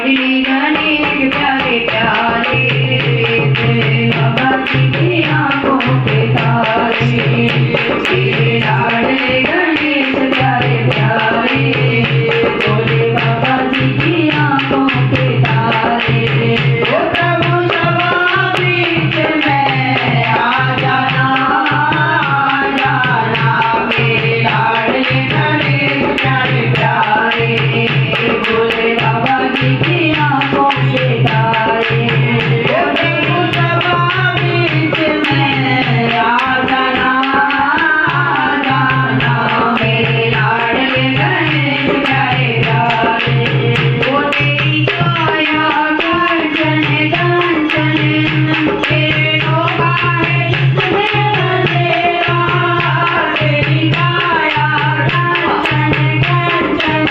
श्री गणेश प्यारे प्यारे तेरे बाबा जी की आंखों के तारे। श्री लाडले गणेश प्यारे प्यारे भोले बाबा जी की आंखों के तारे। ओ प्रभु सभा बीच में आ जाना मेरे लाडले गणेश प्यारे प्यारे भोले बाबा जी की आंखों के तारे। ओ प्रभु सभा बीच में आ जाना मेरे लाडले गणेश प्यारे प्यारे। ओ तेरी काया कंचन कंचन तेरे नौका है जिसमें बसेरा। तेरी काया कंचन कंचन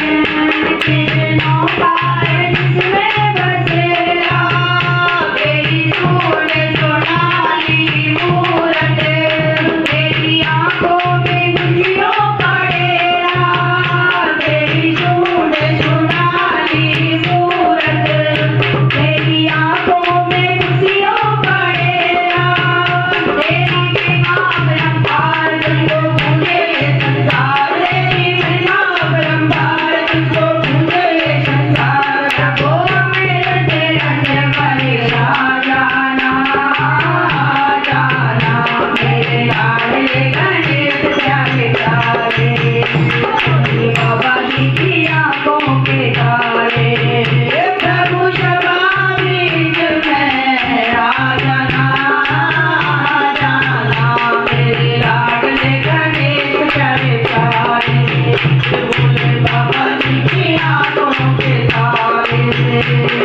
तेरे नौका है जिसमें बसेरा। तेरी सूरज सोनाली मूरत तेरी आंखों में खुशियों का डेरा। तेरी सूरज सोनाली मूरत तेरी आंखों में खुशियों का डेरा। तेरी महिमा परंपार तुझको पूजे संसार। तेरी महिमा परंपार तुझको पूजे संसार। ओ मेरे तेरे वाले जाना मेरे लाडले गणेश प्यारे प्यारे बाबा जी की आंखों के तारे। प्रभु सभा बीच में आ जाना मेरे लाडले गणेश प्यारे प्यारे भोले बाबा जी की आंखों के तारे।